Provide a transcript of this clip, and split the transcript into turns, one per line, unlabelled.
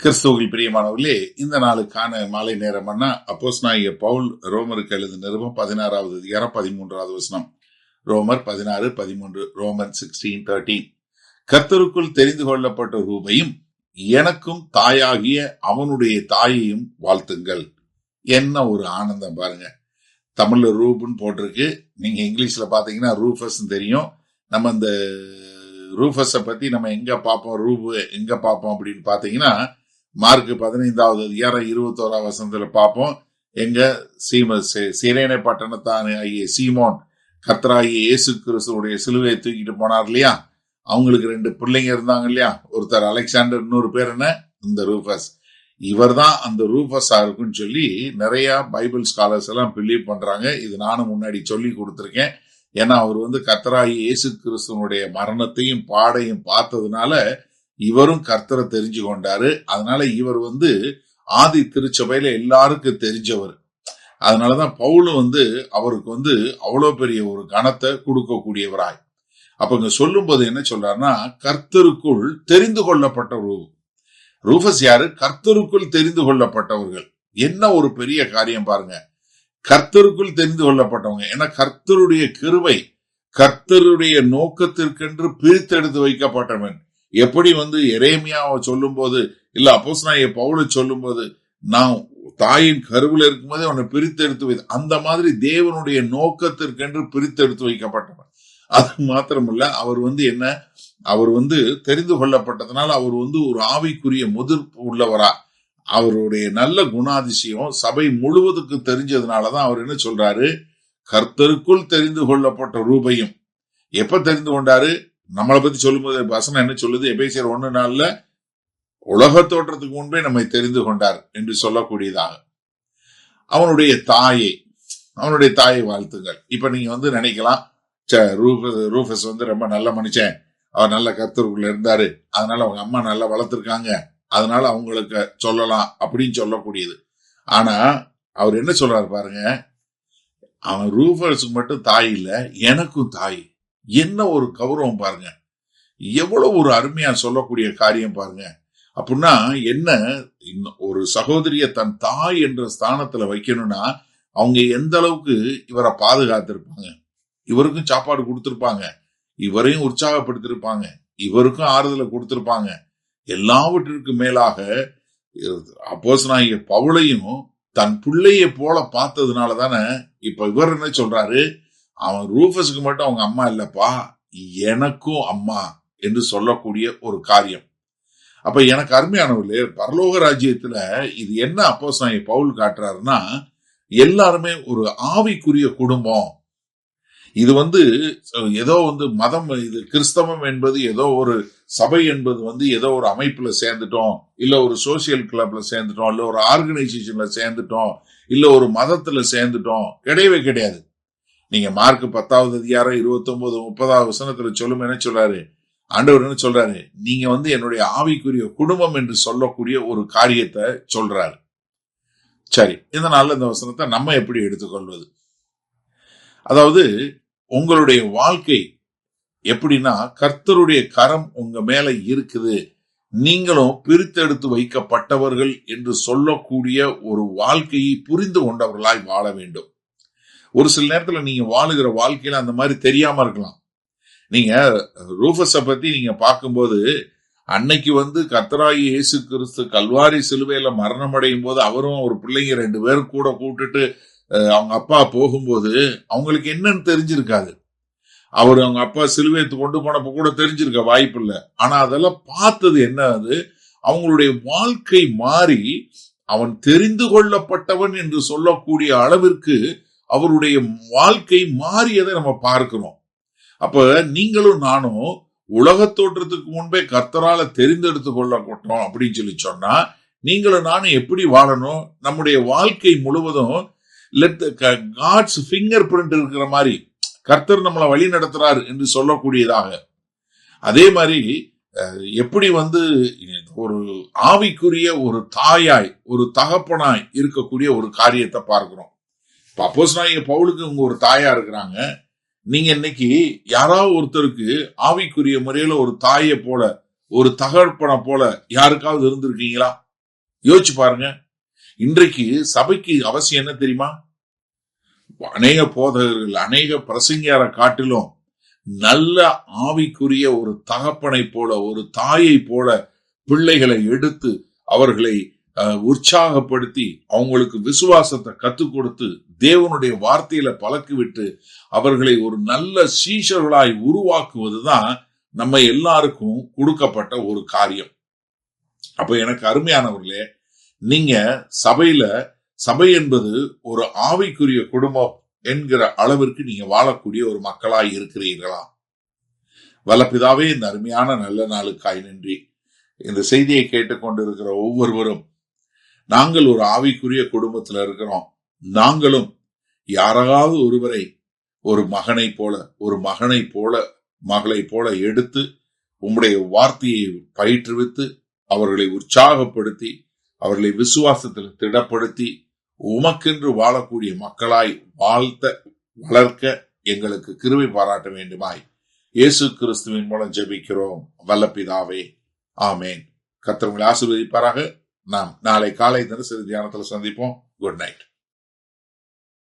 கிறிஸ்துவில் பிரியமானவர்களே, இந்த நாளுக்கான மாலை நேரம்னா அப்போஸ்தலனாகிய பவுல் ரோமருக்கு எழுதின நிருபம் 16வது அதிகாரம் 13வது வசனம். ரோமர் 16:13. ரோமன் 16:13. கர்த்தருக்குள் தெரிந்து கொள்ளப்பட்ட ரூபையும் எனக்கும் தாயாகிய அவனுடைய தாயையும் வாழ்த்துங்கள். என்ன ஒரு ஆனந்தம் பாருங்க. தமிழ்ல ரூபுன்னு போட்டிருக்கு. நீங்க இங்கிலீஷ்ல பாத்தீங்கன்னா ரூஃபஸ் தெரியும். நம்ம இந்த ரூஃபஸை பத்தி நம்ம எங்க பார்ப்போம், ரூபு எங்க பார்ப்போம் அப்படின்னு பாத்தீங்கன்னா மார்க் 15வது அதிகாரம் 21வது வசனத்துல பார்ப்போம். எங்க சிரேனை பட்டணத்தாகிய சீமோன் கர்த்தராகிய இயேசு கிறிஸ்துவுடைய சிலுவையை தூக்கிட்டு போனார் இல்லையா, அவங்களுக்கு 2 பிள்ளைங்க இருந்தாங்க இல்லையா, ஒருத்தர் அலெக்சாண்டர், இன்னொரு பேர் என்ன, இந்த ரூஃபஸ். இவர் தான் அந்த ரூஃபஸா இருக்குன்னு சொல்லி நிறைய பைபிள் ஸ்காலர்ஸ் எல்லாம் பிலீவ் பண்றாங்க. இது நானும் முன்னாடி சொல்லி கொடுத்திருக்கேன். ஏன்னா அவர் கர்த்தராகிய இயேசு கிறிஸ்துவனுடைய மரணத்தையும் பாடையும் பார்த்ததுனால இவரும் கர்த்தரை தெரிஞ்சு கொண்டாரு. அதனால இவர் ஆதி திருச்சபையில எல்லாருக்கும் தெரிஞ்சவர். அதனாலதான் பவுலும் அவருக்கு அவ்வளவு பெரிய ஒரு கணத்தை கொடுக்கக்கூடியவராய். அப்ப இங்க சொல்லும் போது என்ன சொல்றாருன்னா, கர்த்தருக்குள் தெரிந்து கொள்ளப்பட்ட ரூஃபஸ் யாரு? கர்த்தருக்குள் தெரிந்து கொள்ளப்பட்டவர்கள். என்ன ஒரு பெரிய காரியம் பாருங்க. கர்த்தருக்குள் தெரிந்து கொள்ளப்பட்டவங்க. ஏன்னா கர்த்தருடைய கிருபை, கர்த்தருடைய நோக்கத்திற்கென்று பிரித்தெடுத்து வைக்கப்பட்டவன். எப்படி எரேமியாவை சொல்லும் போது, இல்ல அப்போஸ்தலனாகிய பவுலை சொல்லும் போது, நான் தாயின் கருவில் இருக்கும் போதே அவனை பிரித்தெடுத்து வை, அந்த மாதிரி தேவனுடைய நோக்கத்திற்கென்று பிரித்தெடுத்து வைக்கப்பட்டவன். அது மாத்திரமல்ல, அவர் என்ன, அவர் தெரிந்து கொள்ளப்பட்டதுனால அவர் ஒரு ஆவிக்குரிய முதிர்ப்பு உள்ளவரா, அவருடைய நல்ல குணாதிசயம் சபை முழுவதுக்கு தெரிஞ்சதுனாலதான் அவர் என்ன சொல்றாரு, கர்த்தருக்குள் தெரிந்து கொள்ளப்பட்ட ரூபையும். எப்ப தெரிந்து கொண்டாரு? நம்மளை பத்தி சொல்லும் போது வசனம் என்ன சொல்லுது? எபேசியர் 1:4 உலக தோற்றத்துக்கு முன்பே நம்மை தெரிந்து கொண்டார் என்று சொல்லக்கூடியதாக. அவனுடைய தாயை வாழ்த்துங்கள். இப்ப நீங்க நினைக்கலாம், ரூஃபஸ் ரொம்ப நல்ல மனுஷன், அவர் நல்ல கர்த்தருக்குள்ள இருந்தாரு, அதனால அவங்க அம்மா நல்லா வளர்த்திருக்காங்க, அதனால அவங்களுக்கு சொல்லலாம் அப்படின்னு சொல்லக்கூடியது. ஆனா அவர் என்ன சொல்றாரு பாருங்க, அவன் ரூஃபஸுக்கு மட்டும் தாய் இல்ல, எனக்கும் தாய். என்ன ஒரு கௌரவம் பாருங்க, எவ்வளவு ஒரு அருமையா சொல்லக்கூடிய காரியம் பாருங்க. அப்படின்னா என்ன, ஒரு சகோதரிய தன் தாய் என்ற ஸ்தானத்துல வைக்கணும்னா அவங்க எந்த அளவுக்கு இவரை பாதுகாத்திருப்பாங்க, இவருக்கும் சாப்பாடு கொடுத்திருப்பாங்க, இவரையும் உற்சாகப்படுத்திருப்பாங்க, இவருக்கும் ஆறுதலை கொடுத்திருப்பாங்க. எல்லாவற்றிற்கும் மேலாக அப்போஸ்தலனாகிய பவுலையும் தன் பிள்ளைய போல பார்த்ததுனால தானே இப்ப இவர் என்ன சொல்றாரு, அவன் ரூஃபஸுக்கு மட்டும் அவங்க அம்மா இல்லப்பா, எனக்கும் அம்மா என்று சொல்லக்கூடிய ஒரு காரியம். அப்ப எனக்கு அருமையானவர்களே, பரலோக ராஜ்யத்துல இது என்ன அப்போஸ்தலனாகிய பவுல் காட்டுறாருன்னா, எல்லாருமே ஒரு ஆவிக்குரிய குடும்பம். இது ஏதோ மதம், இது கிறிஸ்தவம் என்பது ஏதோ ஒரு சபை என்பது ஏதோ ஒரு அமைப்புல சேர்ந்துட்டோம், இல்ல ஒரு சோசியல் கிளப்ல சேர்ந்துட்டோம், இல்ல ஒரு ஆர்கனைசேஷன்ல சேர்ந்துட்டோம், இல்ல ஒரு மதத்துல சேர்ந்துட்டோம், கிடையவே கிடையாது. நீங்க மார்க் 10வது அதிகாரம் 29, 30வது வசனத்துல சொல்லும் என்ன சொல்றாரு, ஆண்டவர் என்ன சொல்றாரு, நீங்க என்னுடைய ஆவிக்குரிய குடும்பம் என்று சொல்லக்கூடிய ஒரு காரியத்தை சொல்றாரு. சரி, இதனால இந்த வசனத்தை நம்ம எப்படி எடுத்துக்கொள்வது? அதாவது உங்களுடைய வாழ்க்கை எப்படின்னா, கர்த்தருடைய கரம் உங்க மேல இருக்குது, நீங்களும் பிரித்தெடுத்து வைக்கப்பட்டவர்கள் என்று சொல்லக்கூடிய ஒரு வாழ்க்கையை புரிந்து கொண்டவர்களாய் வாழ வேண்டும். ஒரு சில நேரத்துல நீங்க வாழுகிற வாழ்க்கையில அந்த மாதிரி தெரியாம இருக்கலாம். நீங்க ரூஃபஸை பத்தி நீங்க பார்க்கும்போது, அன்னைக்கு கர்த்தராகிய இயேசு கிறிஸ்து கல்வாரி சிலுவையில மரணம் அடையும் போது அவரும் ஒரு பிள்ளைங்க 2 பேரும் கூட கூப்பிட்டுட்டு அவங்க அப்பா போகும்போது அவங்களுக்கு என்னன்னு தெரிஞ்சிருக்காது. அவர் அவங்க அப்பா சிலுவையை கொண்டு போனப்ப கூட தெரிஞ்சிருக்க வாய்ப்பு இல்லை. ஆனா அதெல்லாம் பார்த்தது என்னது, அவங்களுடைய வாழ்க்கை மாறி அவன் தெரிந்து கொள்ளப்பட்டவன் என்று சொல்லக்கூடிய அளவிற்கு அவருடைய வாழ்க்கை மாறியதை நம்ம பார்க்கிறோம். அப்ப நீங்களும் நானும் உலக தோற்றத்துக்கு முன்பே கர்த்தரால தெரிந்தெடுத்து கொள்ளப்பட்டோம் அப்படின்னு சொன்னா, நீங்களும் நானும் எப்படி வாழணும்? நம்முடைய வாழ்க்கை முழுவதும் காட்ஸ் ஃபிங்கர் பிரிண்ட் இருக்கிற மாதிரி கர்த்தர் நம்மளை வழி நடத்துறாரு என்று சொல்லக்கூடியதாக. அதே மாதிரி எப்படி ஒரு ஆவிக்குரிய ஒரு தாயாய், ஒரு தகப்பனாய் இருக்கக்கூடிய ஒரு காரியத்தை பார்க்கிறோம். அப்போஸ்தலனாகிய பவுலுக்கு இவங்க ஒரு தாயா இருக்கிறாங்க. நீங்க இன்னைக்கு யாராவது ஒருத்தருக்கு ஆவிக்குரிய முறையில ஒரு தாயை போல, ஒரு தகப்பனை போல யாருக்காவது இருந்திருக்கீங்களா? யோசிச்சு பாருங்க. இன்றைக்கு சபைக்கு அவசியம் என்ன தெரியுமா? அநேக போதகர்கள், அநேக பிரசங்கியாரை காட்டிலும் நல்ல ஆவிக்குரிய ஒரு தகப்பனை போல, ஒரு தாயை போல பிள்ளைகளை எடுத்து அவர்களை உற்சாகப்படுத்தி அவங்களுக்கு விசுவாசத்தை கத்துக் கொடுத்து தேவனுடைய வார்த்தையில பழக்கி விட்டு அவர்களை ஒரு நல்ல சீஷர்களாய் உருவாக்குவதுதான் நம்ம எல்லாருக்கும் கொடுக்கப்பட்ட ஒரு காரியம். அப்ப எனக்கு அருமையானவர்களே, நீங்க சபை என்பது ஒரு ஆவிக்குரிய குடும்பம் என்கிற அளவிற்கு நீங்க வாழக்கூடிய ஒரு மக்களாய் இருக்கிறீர்களா? வல்லபிதாவே, இந்த அருமையான நல்ல நாளுக்காய் நன்றி. இந்த செய்தியை கேட்டுக்கொண்டிருக்கிற ஒவ்வொருவரும், நாங்கள் ஒரு ஆவிக்குரிய குடும்பத்தில் இருக்கிறோம், நாங்களும் யாராவது ஒருவரை ஒரு மகனை போல, ஒரு மகனை போல, மகளை போல எடுத்து உம்முடைய வார்த்தையை பயிற்றுவித்து அவர்களை உற்சாகப்படுத்தி அவர்களை விசுவாசத்தில் திடப்படுத்தி உமக்கென்று வாழக்கூடிய மக்களாய் வளர்க்க எங்களுக்கு கிருபை பாராட்ட வேண்டுமாய் இயேசு கிறிஸ்துவின் மூலம் ஜெபிக்கிறோம் வல்லபிதாவே, ஆமேன். கர்த்தர் உங்களை ஆசீர்வதிப்பாராக. நாம் நாளை காலை தினசரி தியானத்தில் சந்திப்போம். Good night.